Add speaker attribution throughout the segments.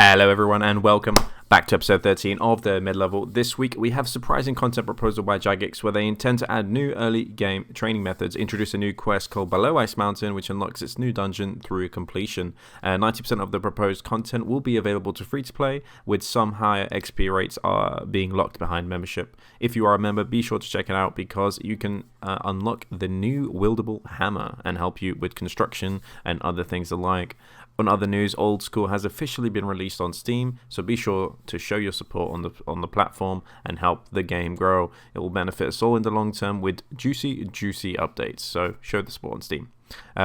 Speaker 1: Hello everyone and welcome back to episode 13 of the mid-level. This week we have surprising content proposal by Jagex where they intend to add new early game training methods, introduce a new quest called Below Ice Mountain which unlocks its new dungeon through completion. 90% of the proposed content will be available to free-to-play, with some higher XP rates being locked behind membership. If you are a member, be sure to check it out because you can unlock the new wieldable hammer and help you with construction and other things alike. On other news, Old School has officially been released on Steam, so be sure to show your support on the platform and help the game grow. It will benefit us all in the long term with juicy updates, so show the support on Steam.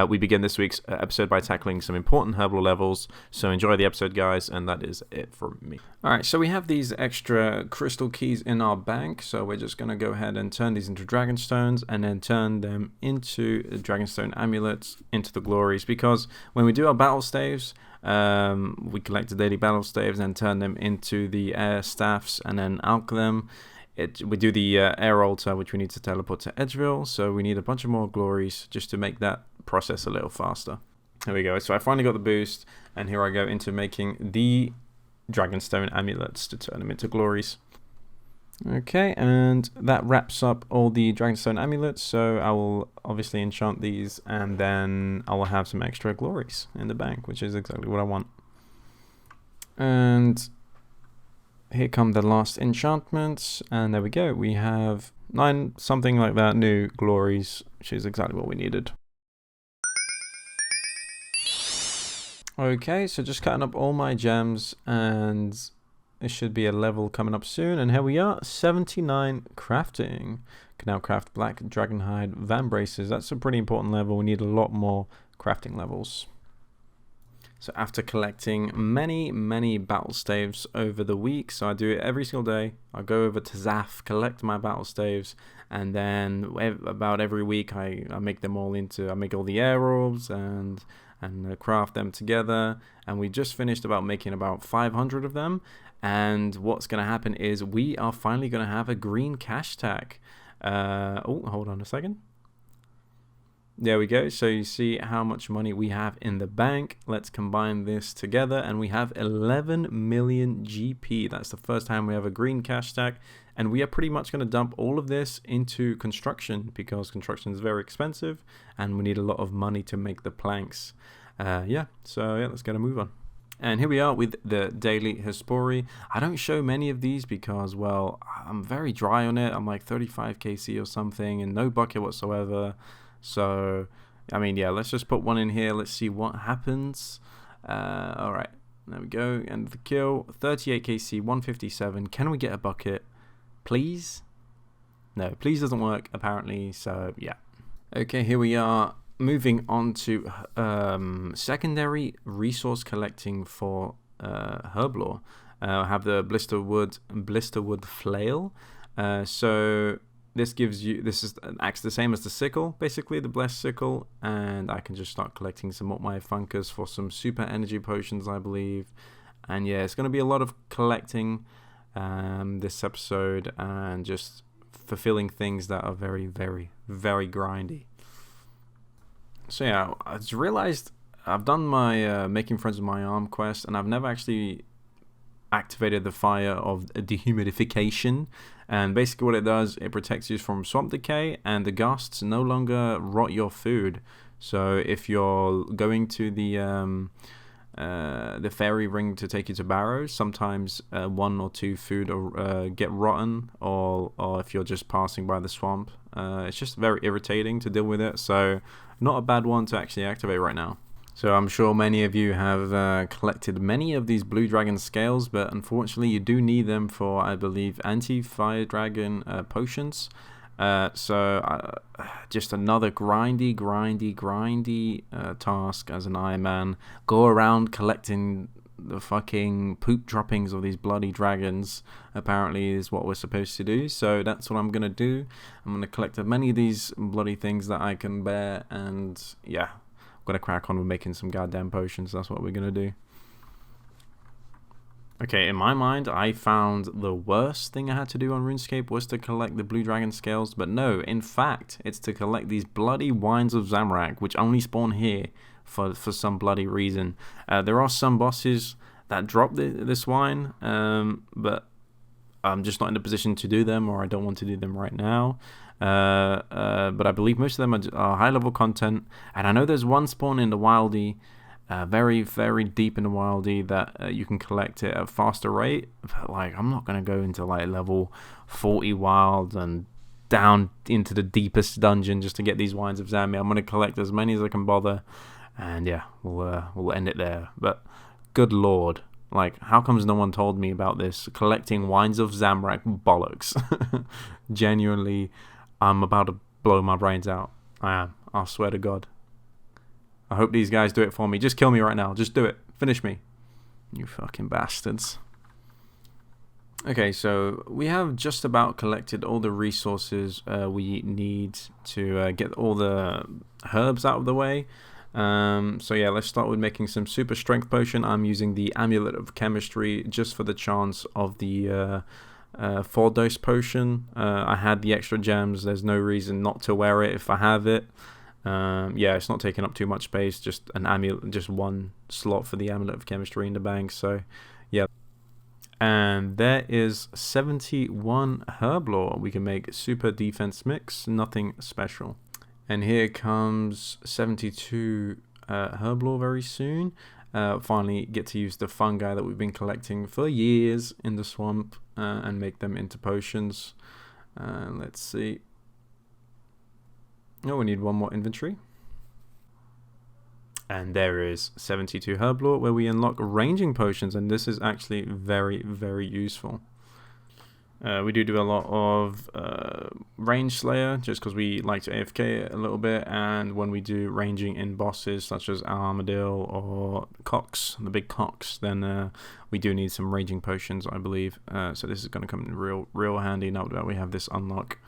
Speaker 1: We begin this week's episode by tackling some important Herblore levels, so enjoy the episode, guys, and that is it from me. Alright, so we have these extra crystal keys in our bank, so we're just going to go ahead and turn these into Dragonstones and then turn them into Dragonstone amulets, into the glories, because when we do our battle staves, we collect the daily battle staves and turn them into the air staffs and then alch them. We do the air altar, which we need to teleport to Edgeville, so we need a bunch of more glories just to make that process a little faster. There we go. So I finally got the boost, and here I go into making the Dragonstone amulets to turn them into glories. Okay, and that wraps up all the Dragonstone amulets, so I will obviously enchant these, and then I will have some extra glories in the bank, which is exactly what I want. And here come the last enchantments, and there we go. We have 9 something like that new glories, which is exactly what we needed. Okay, so just cutting up all my gems, and there should be a level coming up soon. And here we are, 79 crafting. Can now craft black dragonhide van braces. That's a pretty important level. We need a lot more crafting levels. So after collecting many battle staves over the week, so I do it every single day, I go over to Zaf, collect my battle staves, and then about every week I make them all into, I make all the air orbs and craft them together, and we just finished making about 500 of them. And what's going to happen is we are finally going to have a green cash tag. Oh, hold on a second. There we go. So you see how much money we have in the bank. Let's combine this together and we have 11 million GP. That's the first time we have a green cash stack, and we are pretty much going to dump all of this into construction because construction is very expensive and we need a lot of money to make the planks. Let's get a move on. And here we are with the daily Herblore. I don't show many of these because, well, I'm very dry on it. I'm like 35 KC or something and no bucket whatsoever. So, I mean, yeah, let's just put one in here. Let's see what happens. All right, there we go. End of the kill. 38 KC, 157. Can we get a bucket, please? No, please doesn't work, apparently. So, yeah. Okay, here we are. Moving on to secondary resource collecting for Herblore. I have the blisterwood flail. So this acts the same as the sickle, basically the blessed sickle, and I can just start collecting some of my funkers for some super energy potions, I believe. And yeah, it's going to be a lot of collecting this episode and just fulfilling things that are very grindy. So yeah, I just realized I've done my making friends with my arm quest, and I've never actually activated the fire of dehumidification. And basically what it does, it protects you from swamp decay, and the ghasts no longer rot your food. So if you're going to the fairy ring to take you to Barrows, sometimes 1 or 2 food get rotten, or if you're just passing by the swamp, it's just very irritating to deal with it. So not a bad one to actually activate right now. So I'm sure many of you have collected many of these blue dragon scales, but unfortunately you do need them for, I believe, anti-fire dragon potions. Just another grindy task as an Ironman. Go around collecting the fucking poop droppings of these bloody dragons, apparently, is what we're supposed to do. So that's what I'm gonna do. I'm gonna collect as many of these bloody things that I can bear, and yeah, I'm gonna crack on with making some goddamn potions. That's what we're gonna do. Okay, in my mind, I found the worst thing I had to do on RuneScape was to collect the blue dragon scales, but no, in fact, it's to collect these bloody wines of Zamorak, which only spawn here for some bloody reason. There are some bosses that drop this wine, but I'm just not in a position to do them, or I don't want to do them right now. But I believe most of them are high-level content, and I know there's one spawn in the Wildie, very, very deep in the Wildie, that you can collect it at a faster rate. But like, I'm not gonna go into like level 40 wild and down into the deepest dungeon just to get these wines of Zambia. I'm gonna collect as many as I can bother, and yeah, we'll end it there. But good lord, like, how comes no one told me about this? Collecting wines of Zamrak bollocks. Genuinely, I'm about to blow my brains out. I am. I swear to God. I hope these guys do it for me. Just kill me right now. Just do it. Finish me. You fucking bastards. Okay, so we have just about collected all the resources we need to get all the herbs out of the way. So yeah, let's start with making some super strength potion. I'm using the Amulet of Chemistry just for the chance of the 4-dose potion. I had the extra gems. There's no reason not to wear it if I have it. Yeah, it's not taking up too much space. Just an amulet, just one slot for the Amulet of Chemistry in the bank. So yeah, and there is 71 Herblore. We can make super defense mix. Nothing special. And here comes 72 Herblore very soon. Finally get to use the fungi that we've been collecting for years in the swamp and make them into potions. Let's see. Oh, we need one more inventory. And there is 72 Herblore, where we unlock ranging potions, and this is actually very, very useful. We do a lot of range slayer, just because we like to AFK a little bit, and when we do ranging in bosses such as Armadillo or Cox, the big Cox, then we do need some ranging potions, I believe. So this is going to come in real handy now that we have this unlock.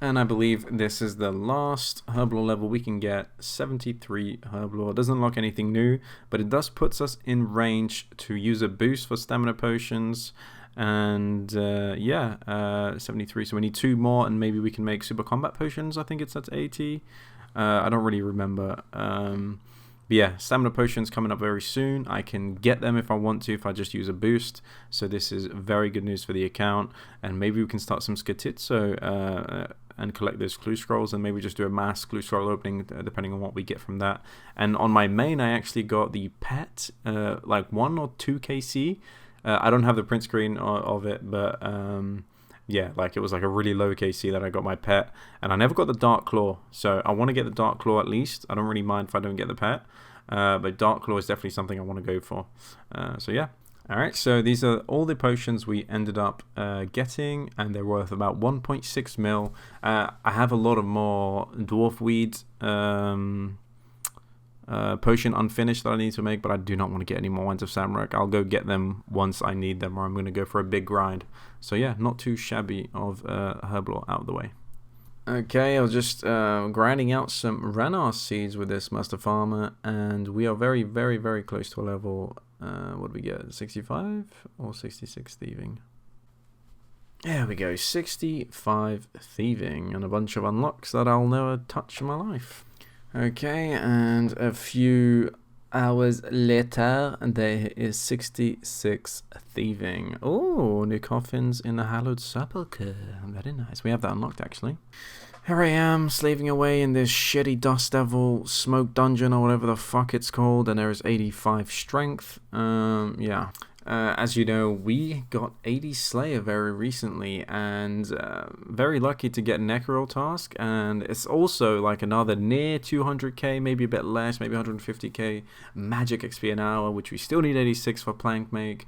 Speaker 1: And I believe this is the last Herblore level we can get, 73 Herblore. It doesn't unlock anything new, but it does puts us in range to use a boost for stamina potions. And yeah, 73, so we need 2 more, and maybe we can make super combat potions. I think it's at 80. I don't really remember. But yeah, stamina potions coming up very soon. I can get them if I want to, if I just use a boost. So this is very good news for the account. And maybe we can start some Skatitso and collect those clue scrolls, and maybe just do a mass clue scroll opening depending on what we get from that. And on my main, I actually got the pet, like 1 or 2 KC. I don't have the print screen of it, but yeah, like it was like a really low KC that I got my pet, and I never got the Dark Claw, so I want to get the Dark Claw at least. I don't really mind if I don't get the pet, but Dark Claw is definitely something I want to go for. So yeah. Alright, so these are all the potions we ended up getting, and they're worth about 1.6 mil. I have a lot of more Dwarf Weed potion unfinished that I need to make, but I do not want to get any more ones of Samrak. I'll go get them once I need them, or I'm going to go for a big grind. So yeah, not too shabby of Herblore out of the way. Okay, I was just grinding out some Ranar seeds with this Master Farmer, and we are very, very, very close to a level. What do we get? 65 or 66 thieving? There we go, 65 thieving, and a bunch of unlocks that I'll never touch in my life. Okay, and a few hours later, there is 66 thieving. Oh, new coffins in the hallowed sepulchre. Very nice. We have that unlocked, actually. Here I am, slaving away in this shitty Dust Devil smoke dungeon, or whatever the fuck it's called, and there is 85 strength. Yeah. As you know, we got 80 Slayer very recently, and very lucky to get Necro task, and it's also like another near 200k, maybe a bit less, maybe 150k magic XP an hour, which we still need 86 for plank make,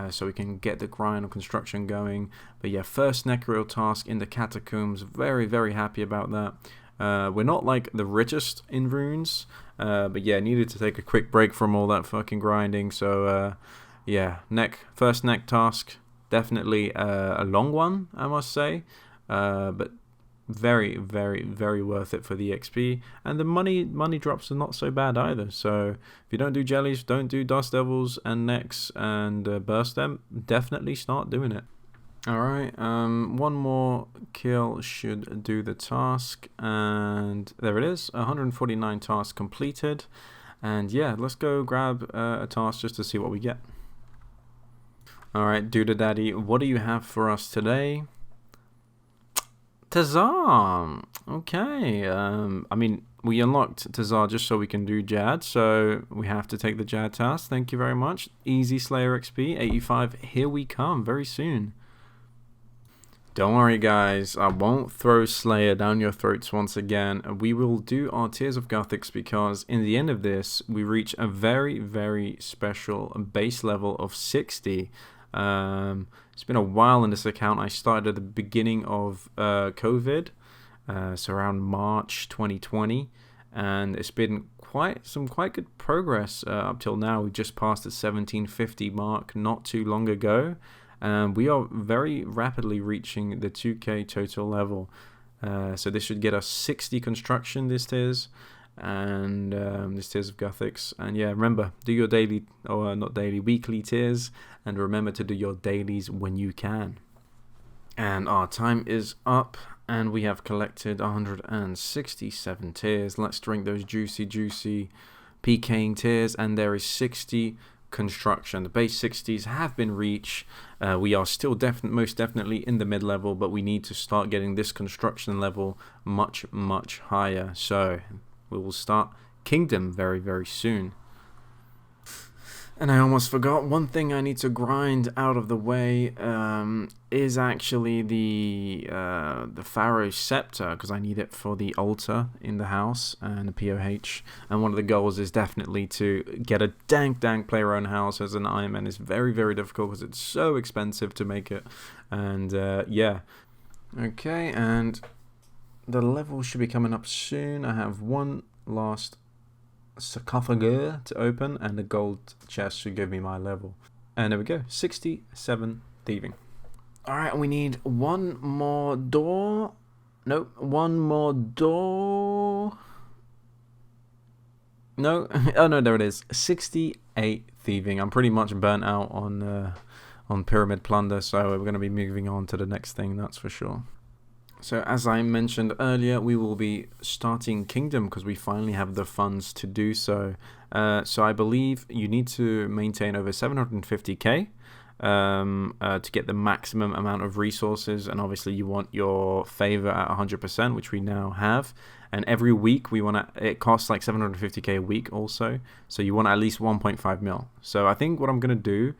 Speaker 1: so we can get the grind of construction going. But yeah, first Necro task in the catacombs, very, very happy about that. We're not like the richest in runes, but yeah, needed to take a quick break from all that fucking grinding, so yeah, first neck task, definitely a long one, I must say, but very, very, very worth it for the XP, and the money drops are not so bad either. So if you don't do jellies, don't do Dust Devils and necks and burst them, definitely start doing it. Alright, one more kill should do the task, and there it is, 149 tasks completed. And yeah, let's go grab a task just to see what we get. Alright, Duda Daddy, what do you have for us today? Tazar! Okay, I mean, we unlocked Tazar just so we can do Jad, so we have to take the Jad task. Thank you very much. Easy Slayer XP, 85. Here we come, very soon. Don't worry guys, I won't throw Slayer down your throats once again. We will do our Tears of Gothics because in the end of this, we reach a very, very special base level of 60. It's been a while in this account. I started at the beginning of COVID, so around March 2020, and it's been quite good progress up till now. We just passed the 1750 mark not too long ago. We are very rapidly reaching the 2k total level. So this should get us 60 construction this tiers, and this tiers of Gothics. And yeah, remember, do your daily, or not daily, weekly tiers, and remember to do your dailies when you can. And our time is up, and we have collected 167 tiers. Let's drink those juicy PKing tiers, and there is 60 construction. The base 60s have been reached. We are still most definitely in the mid-level, but we need to start getting this construction level much higher. So we will start Kingdom very soon. And I almost forgot, one thing I need to grind out of the way is actually the Pharaoh Scepter, because I need it for the altar in the house and the POH. And one of the goals is definitely to get a dank player-owned house as an Ironman. It's very difficult because it's so expensive to make it. And yeah. Okay, and the level should be coming up soon. I have one last sarcophagus to open, and the gold chest should give me my level. And there we go, 67 thieving. Alright, we need one more door. Nope, one more door. No, oh no, there it is, 68 thieving. I'm pretty much burnt out on pyramid plunder, so we're going to be moving on to the next thing, that's for sure. So as I mentioned earlier, we will be starting Kingdom because we finally have the funds to do so. So I believe you need to maintain over 750k to get the maximum amount of resources, and obviously you want your favor at 100%, which we now have. And every week we want to, it costs like 750k a week also, so you want at least 1.5 mil. So I think what I'm going to do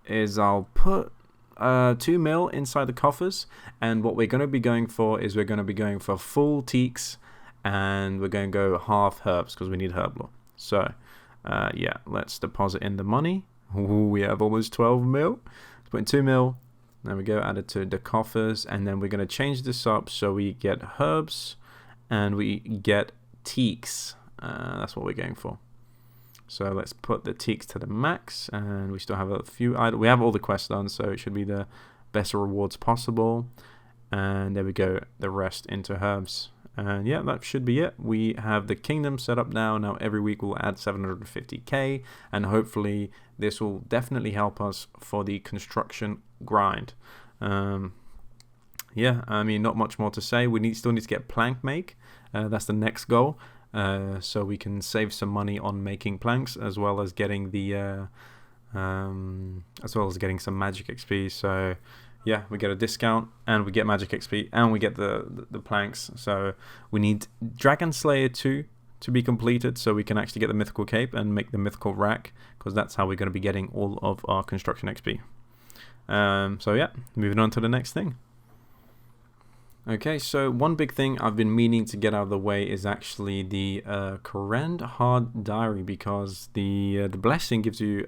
Speaker 1: is I'll put 2 mil inside the coffers, and what we're going to be going for is we're going to be going for full teaks, and we're going to go half herbs because we need herblore. So yeah, let's deposit in the money. Ooh, we have almost 12 mil. Let's put in 2 mil. There we go, add it to the coffers, and then we're going to change this up so we get herbs and we get teaks. That's what we're going for. So let's put the teaks to the max, and we still have a few items. We have all the quests done, so it should be the best rewards possible. And there we go, the rest into herbs. And yeah, that should be it. We have the kingdom set up now. Now every week we'll add 750k, and hopefully this will definitely help us for the construction grind. Yeah, I mean, not much more to say. We still need to get plank make. That's the next goal. So we can save some money on making planks, as well as getting the some magic XP. So yeah, we get a discount and we get magic XP and we get the planks. So we need Dragon Slayer 2 to be completed so we can actually get the mythical cape and make the mythical rack, because that's how we're going to be getting all of our construction XP. So yeah, moving on to the next thing. Okay, so one big thing I've been meaning to get out of the way is actually the Korend Hard Diary, because the blessing gives you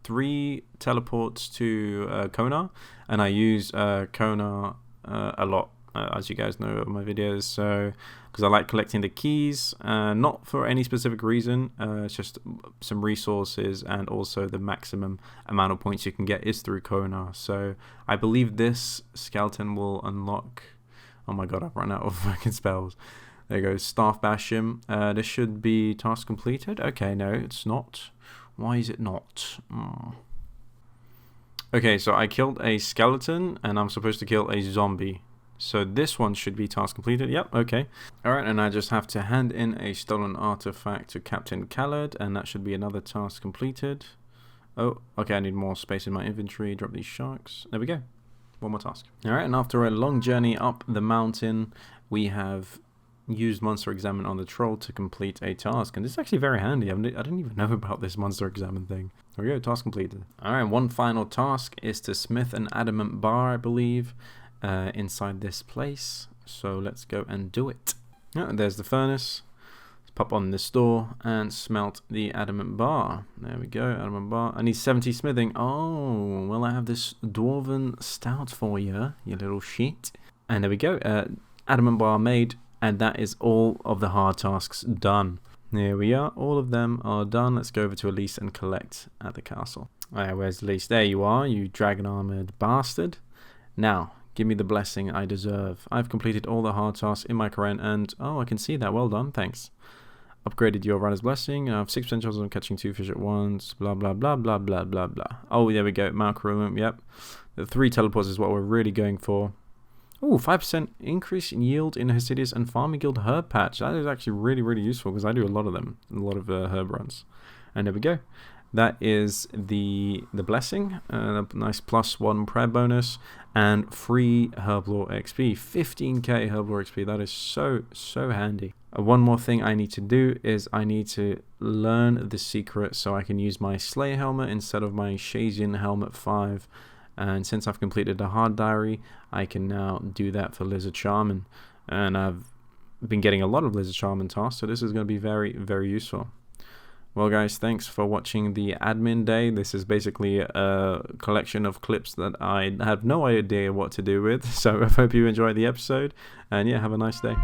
Speaker 1: 3 teleports to Kona, and I use Kona a lot, as you guys know of my videos. So because I like collecting the keys, not for any specific reason, it's just some resources, and also the maximum amount of points you can get is through Kona. So I believe this skeleton will unlock. Oh my god, I've run out of fucking spells. There goes Staff Bastion. This should be task completed. Okay, no, it's not. Why is it not? Okay, so I killed a skeleton, and I'm supposed to kill a zombie. So this one should be task completed. Yep, okay. Alright, and I just have to hand in a stolen artifact to Captain Khaled, and that should be another task completed. Oh, okay, I need more space in my inventory. Drop these sharks. There we go. One more task. Alright, and after a long journey up the mountain, we have used Monster Examine on the troll to complete a task. And this is actually very handy. I didn't even know about this Monster Examine thing. There we go, task completed. Alright, one final task is to smith an adamant bar, I believe, inside this place. So let's go and do it. Yeah, there's the furnace. Let's pop on this door and smelt the adamant bar. There we go, adamant bar. I need 70 smithing. Oh, well, I have this dwarven stout for you, you little shit. And there we go, adamant bar made. And that is all of the hard tasks done. Here we are, all of them are done. Let's go over to Elise and collect at the castle. Alright, where's Elise? There you are, you dragon armored bastard. Now, give me the blessing I deserve. I've completed all the hard tasks in my current and, oh, I can see that, well done, thanks. Upgraded your runner's blessing. I have 6% chance of catching 2 fish at once, blah, blah, blah, blah, blah, blah, blah. Oh, there we go, macro, yep. The 3 teleports is what we're really going for. Ooh, 5% increase in yield in Hesidius and Farming Guild herb patch. That is actually really, really useful because I do a lot of them, a lot of herb runs. And there we go. That is the blessing, a nice +1 prayer bonus, and free Herblore XP, 15k Herblore XP. That is so handy. One more thing I need to do is I need to learn the secret so I can use my Slayer helmet instead of my Shazian helmet 5. And since I've completed the hard diary, I can now do that for Lizard Shaman. And I've been getting a lot of Lizard Shaman tasks, so this is going to be very, very useful. Well, guys, thanks for watching the admin day. This is basically a collection of clips that I have no idea what to do with. So I hope you enjoyed the episode. And yeah, have a nice day.